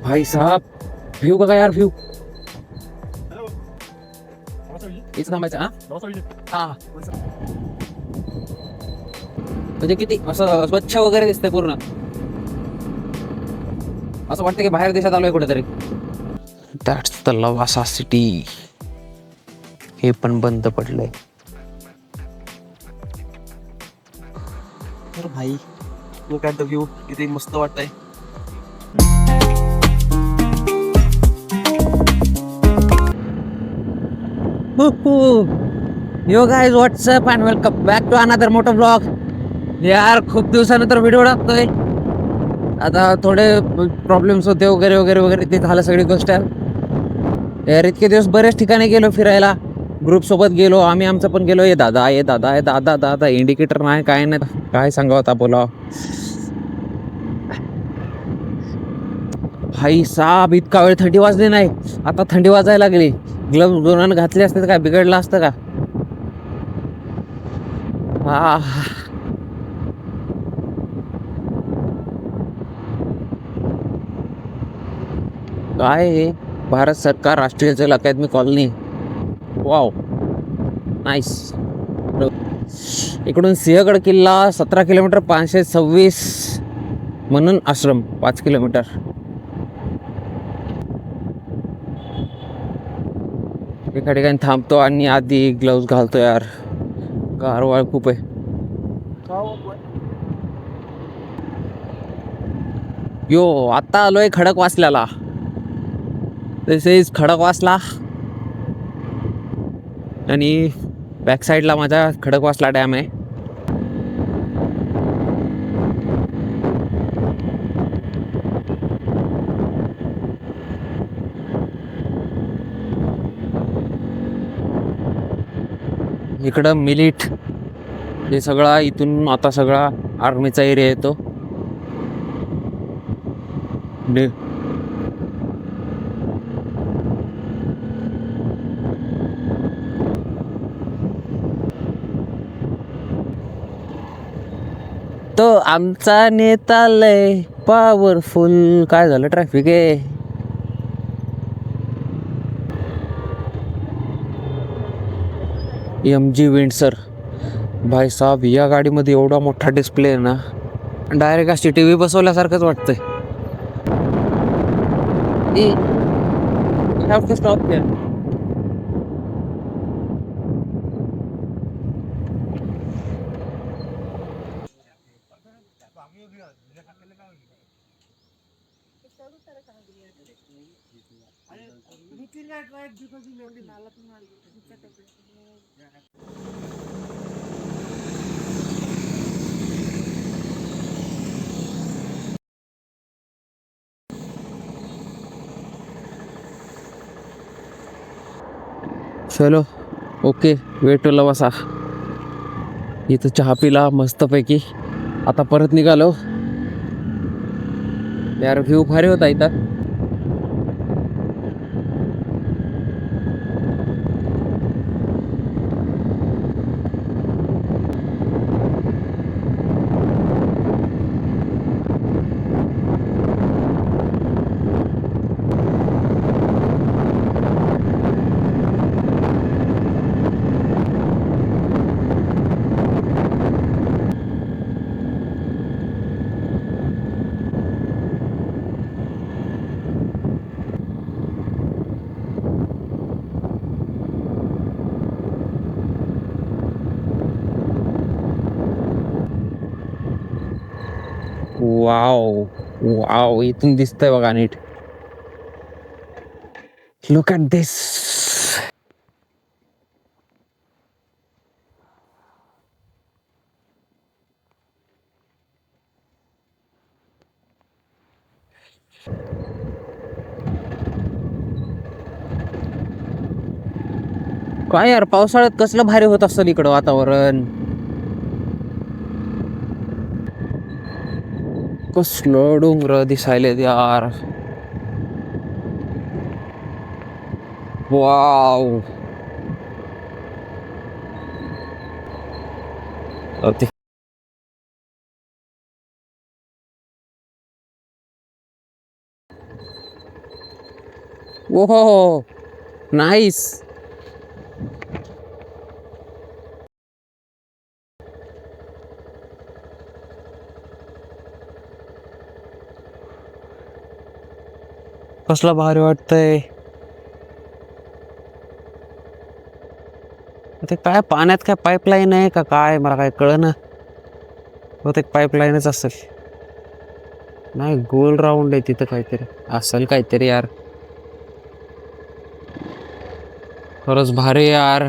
भाई साहब, व्ह्यू बघा यार, व्ह्यू इथं थांबायचं. हा हा. म्हणजे किती असं स्वच्छ वगैरे दिसतंय पूर्ण, असं वाटतं की बाहेर देशात आलोय कुठेतरी. That's the Lavasa city. हे पण बंद पडलंय. तर भाई लुक ॲट द व्ह्यू, किती मस्त वाटतंय. Yo guys, what's up and welcome back to another मोठा ब्लॉग. यार खूप दिवसानंतर व्हिडिओ टाकतोय. आता थोडे प्रॉब्लेम्स होते वगैरे वगैरे वगैरे, ते झालं सगळी गोष्ट. यार इतके दिवस बरेच ठिकाणी गेलो फिरायला, ग्रुप सोबत गेलो, आम्ही आमचं पण गेलो. ये दादा, ये दादा, ये दादा, दादा इंडिकेटर नाही, काय नाही, काय सांगावं आता, बोला. भाई साहब, इतका वेळ थंडी वाजली नाही, आता थंडी वाजायला लागली. ग्लव्स दोनानं घातले असते तर काय बिघडलं असतं का? हा. काय आहे? भारत सरकार राष्ट्रीय जल अकादमी कॉलनी. Wow, nice. इकडून सिंहगड किल्ला 17 किलोमीटर, 526 म्हणून आश्रम 5 किलोमीटर. एका ठिकाणी थांबतो आणि आधी ग्लव्स घालतो. यार गारवाळ खूप आहे. यो आता आलोय खडकवासल्याला. दिस इज खडकवासला आणि बॅक साईडला माझा खडकवासला डॅम आहे. इकडं मिलिट हे सगळा, इथून आता सगळा आर्मीचा एरिया येतो. तो आमचा नेता लय पॉवरफुल. काय झालं, ट्रॅफिक आहे. MG Windsor. भाई साहब, या गाडीमध्ये एवढा मोठा डिस्प्ले आहे ना, डायरेक्ट अशी टीव्ही बसवल्यासारखंच वाटतंय. स्टॉप. चलो, ओके, वेट टू लवासा. इथं चहा पिला मस्तपैकी, आता परत निघालो. यार व्ह्यू भारी होता इथं. वाव वाव, इथून दिसतंय बघा नीट. लुक ॲट दिस. काय यार, पावसाळ्यात कसलं भारी होत असेल इकडं वातावरण. कसलं डोंगर दिसायलेत यार. वाव. ते ओहो, नाईस. कसलं भारी वाटतंय. ते काय पाण्यात काय पाईपलाईन आहे का काय मला काय कळना. बहुतेक पाईपलाईनच असेल. नाही गोल राऊंड आहे तिथं काहीतरी असेल काहीतरी यार. खरंच भारी यार.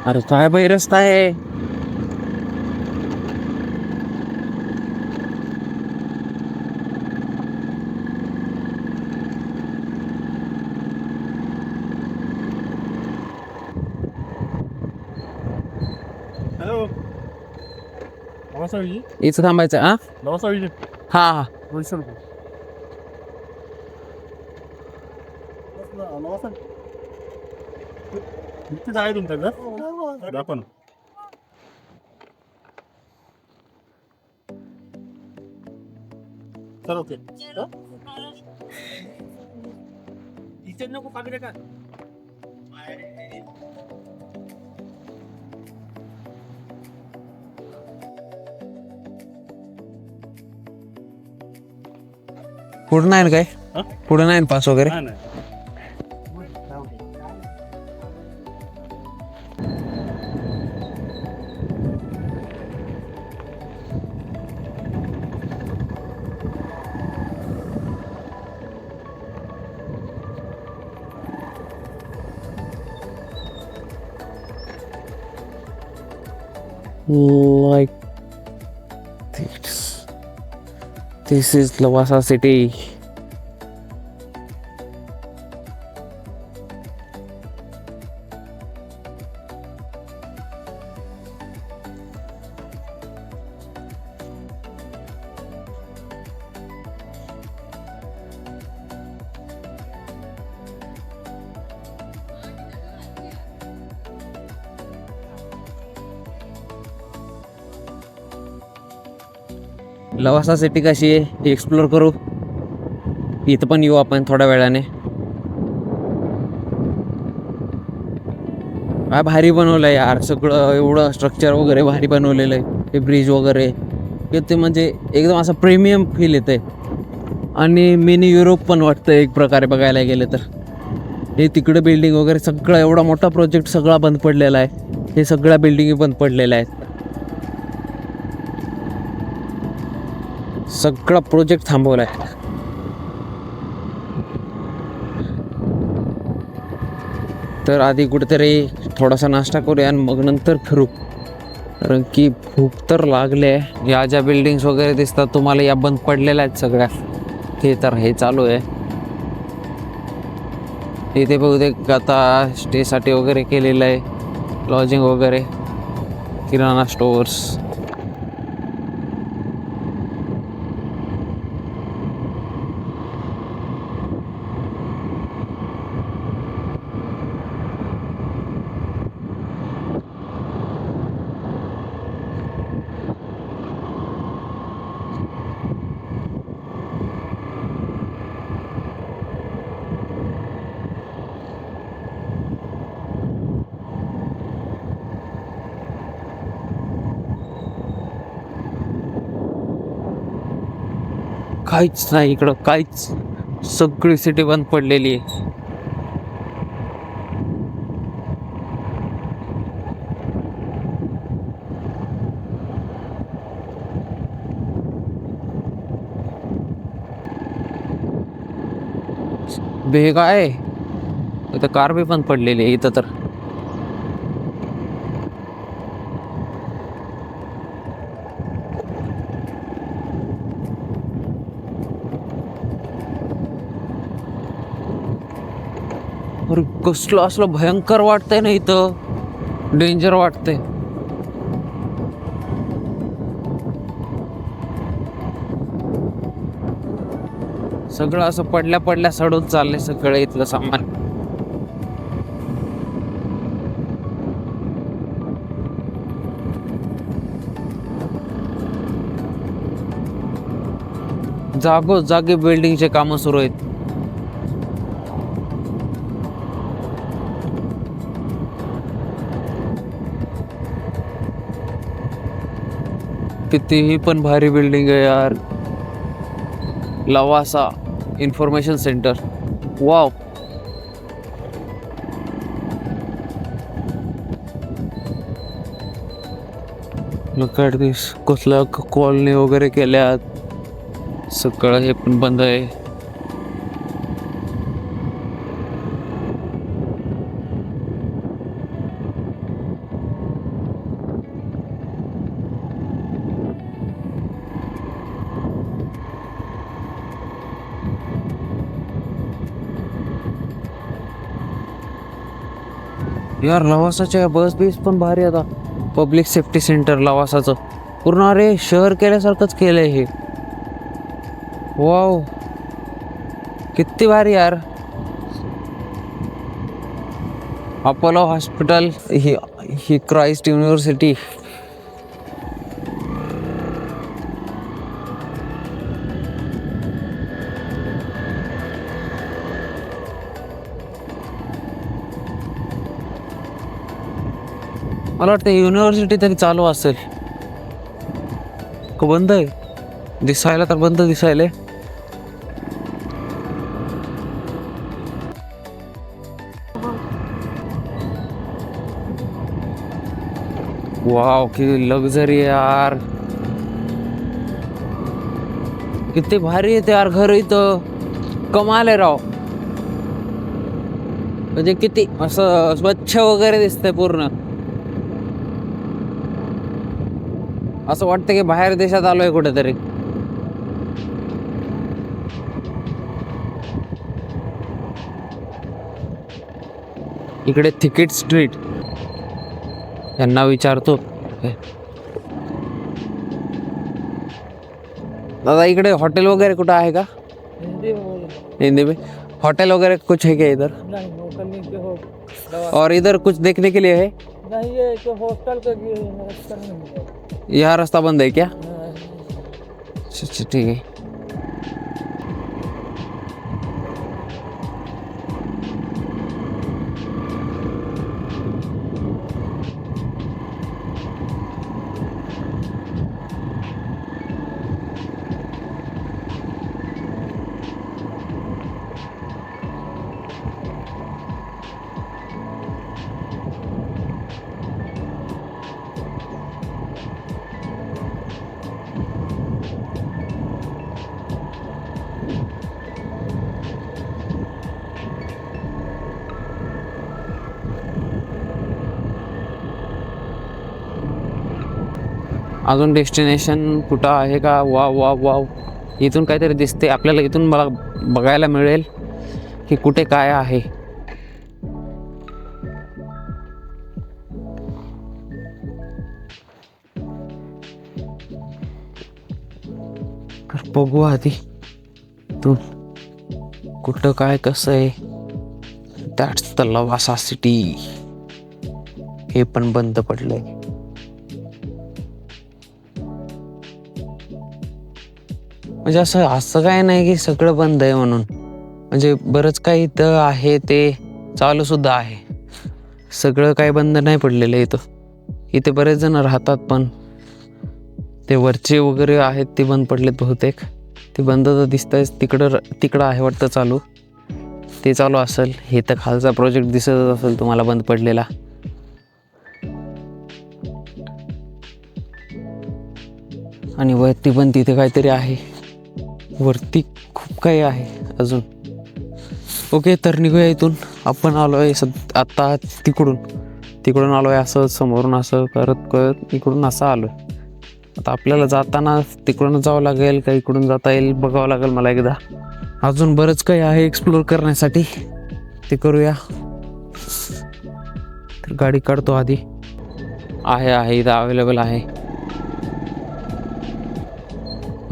अरे काय बाई रस्ता आहे. हॅलो नमस्कार विजय. इथं थांबायचं हा. नमस्कार विजय. हा हा. 200 रुपये. नमस्कार. किती आहे तुमच्याकडं दाखवा ना. Sir okay. इथे नको पाकिट का. पुढं नाही ना काय. पुढं नाही ना पास वगैरे. Like this is Lavasa city. Lavasa city कशी आहे एक्सप्लोर करू. इथं पण येऊ आपण थोड्या वेळाने. काय भारी बनवलं आहे यार सगळं. एवढं स्ट्रक्चर वगैरे भारी बनवलेलं आहे. हे ब्रिज वगैरे ते म्हणजे एकदम असं प्रीमियम फील येतं आहे. आणि मिनी युरोप पण वाटतं एक प्रकारे बघायला गेलं तर. हे तिकडे बिल्डिंग वगैरे सगळं एवढा मोठा प्रोजेक्ट सगळा बंद पडलेला आहे. हे सगळ्या बिल्डिंगी बंद पडलेल्या आहेत. सगळा प्रोजेक्ट थांबवलाय. तर आधी कुठेतरी थोडासा नाश्ता करूया आणि मग नंतर फिरू. कारण की भूक तर लागले. या ज्या बिल्डिंग्स वगैरे दिसतात तुम्हाला या बंद पडलेल्या आहेत सगळ्या. हे तर हे चालू आहे. इथे बहुतेक आता स्टेसाठी वगैरे केलेलं आहे. लॉजिंग वगैरे किराणा स्टोअर्स. काहीच नाही इकडं काहीच. सगळी सिटी बंद पडलेली आहे. बेग आहे इथं. कार बी बंद पडलेली आहे इथं तर. अरे कसलं असलं भयंकर वाटतंय ना इथं. डेंजर वाटतंय. सगळं असं पडल्या पडल्या सडून चाललंय सगळं इथलं सामान. जागोजागी बिल्डिंगचे कामं सुरू आहेत. कितीही पण भारी बिल्डिंग आहे यार. Lavasa information centre. Wow. Look at this. कसल्या कॉलनी वगैरे केल्यात. सगळं हे पण बंद आहे. यार लवासाच्या बस बीस पण भारी आता. पब्लिक सेफ्टी सेंटर लवासाचं पूर्ण अरे शहर केल्यासारखंच केलंय हे. वाव किती भारी यार. अपोलो हॉस्पिटल ही क्राइस्ट युनिव्हर्सिटी. मला वाटतं युनिव्हर्सिटी तरी चालू असेल का बंद आहे. दिसायला तर बंद दिसायले. वाव किती लक्झरी यार. किती भारी येते यार घर इथं. कमाल आहे राव. म्हणजे किती असं स्वच्छ वगैरे दिसतंय पूर्ण. असं वाटतं की बाहेर देशात आलोय कुठेतरी. इकडे थिकीट स्ट्रीट. यांना विचारतो दादा इकडे हॉटेल वगैरह कुछ है का? हिंदी में होटल वगैरह कुछ है क्या इधर? और इधर कुछ देखने के लिए है? नहीं, ये तो हॉस्टल का रास्ता नहीं है। यहाँ रास्ता बंद है क्या? अच्छा ठीक है. अजून डेस्टिनेशन कुठं आहे का? Wow wow wow. इथून काहीतरी दिसते आपल्याला. इथून मला बघायला मिळेल की कुठे काय आहे. तर बघू आधी तू कुठं काय कसं आहे. That's the Lavasa city. हे पण बंद पडलंय. म्हणजे असं असं काय नाही की सगळं बंद आहे म्हणून. म्हणजे बरंच काही इथं आहे ते चालू सुद्धा आहे. सगळं काही बंद नाही पडलेलं इथं. इथे बरेच जण राहतात पण ते वरचे वगैरे आहेत ते बंद पडलेत बहुतेक. ते बंद तर दिसतंय. तिकडं आहे वाटतं चालू. ते चालू असेल. हे तर खालचा प्रोजेक्ट दिसतच असेल तुम्हाला बंद पडलेला. आणि वरती पण तिथे काहीतरी आहे. वरती खूप काही आहे अजून. ओके तर निघूया इथून. आपण आलो आहे आत्ता तिकडून आलो आहे. असं समोरून असं करत इकडून असं आलो आहे. आता आपल्याला जाताना तिकडून जावं लागेल का इकडून जाता येईल बघावं लागेल मला एकदा. अजून बरंच काही आहे एक्सप्लोर करण्यासाठी. ते करूया. तर गाडी काढतो आधी. आहे इथं अवेलेबल आहे.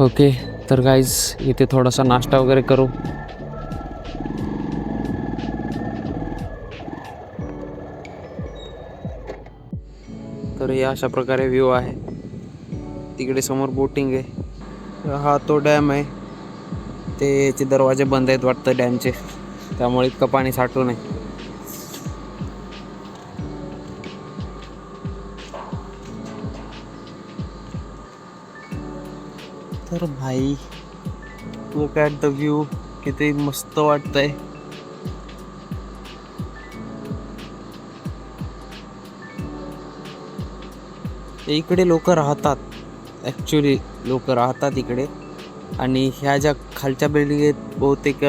ओके तर गाईज इथे थोडासा नाश्ता वगैरे करू. तर हे अशा प्रकारे व्ह्यू आहे. तिकडे समोर बोटिंग आहे. हा तो डॅम आहे. ते दरवाजे बंद आहेत वाटतं डॅमचे, त्यामुळे इतकं पाणी साठू नये. तर भाई लुक ॲट द व्ह्यू, किती मस्त वाटतंय. इकडे लोक राहतात, ॲक्च्युली लोक राहतात इकडे. आणि ह्या ज्या खालच्या बिल्डिंग आहेत बहुतेक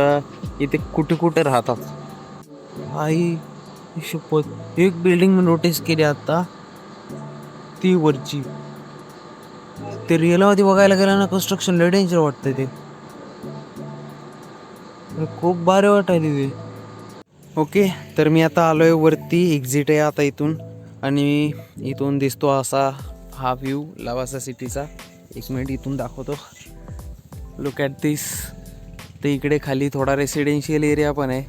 इथे कुठे राहतात. आई शपथ, एक बिल्डिंग मी नोटीस केली आता, ती वरची. ते रिअलमध्ये बघायला गेलं ना, कन्स्ट्रक्शन लय डेंजर वाटतंय ते. खूप भारी वाटायला ते. ओके, तर मी आता आलोय वरती, एक्झिट आहे आता इथून. आणि इथून दिसतो असा हा व्ह्यू लवासा सिटीचा. एक मिनिट इथून दाखवतो. लुक ॲट दिस. तर इकडे खाली थोडा रेसिडेन्शियल एरिया पण आहे,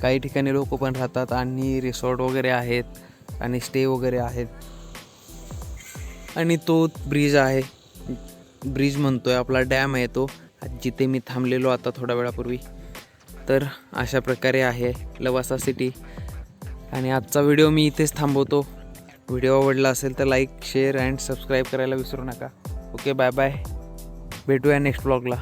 काही ठिकाणी लोक पण राहतात आणि रिसॉर्ट वगैरे आहेत आणि स्टे वगैरे आहेत. आणि तो ब्रिज आहे, ब्रिज म्हणतोय आपला, डॅम आहे तो, जिथे मी थांबलेलो आता थोड्या वेळापूर्वी. तर अशा प्रकारे आहे लवासा सिटी. आणि आजचा व्हिडिओ मी इथेच थांबवतो. व्हिडिओ आवडला असेल तर लाईक, शेअर अँड सबस्क्राईब करायला विसरू नका. ओके, बाय बाय, भेटूया नेक्स्ट व्लॉगला.